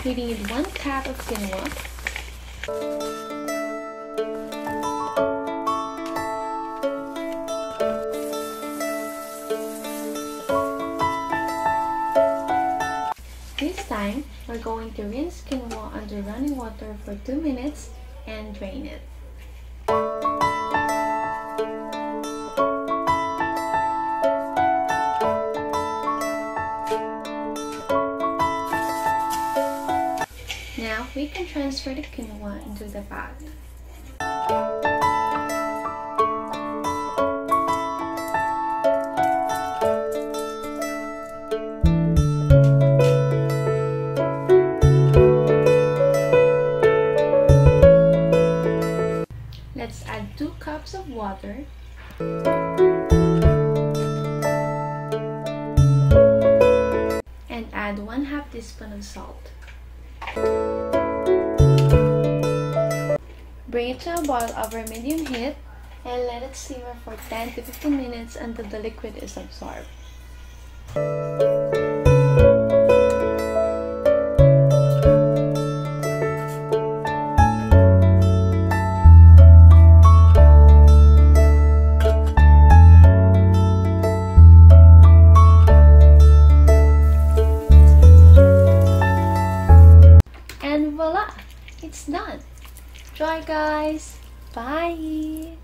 We need 1 cup of quinoa, this time, we're going to rinse quinoa under running water for 2 minutes and drain it. Now, we can transfer the quinoa into the pot. Let's add 2 cups of water. And add 1/2 teaspoon of salt. Bring it to a boil over medium heat and let it simmer for 10 to 15 minutes until the liquid is absorbed. And voila! It's done! Try guys! Bye!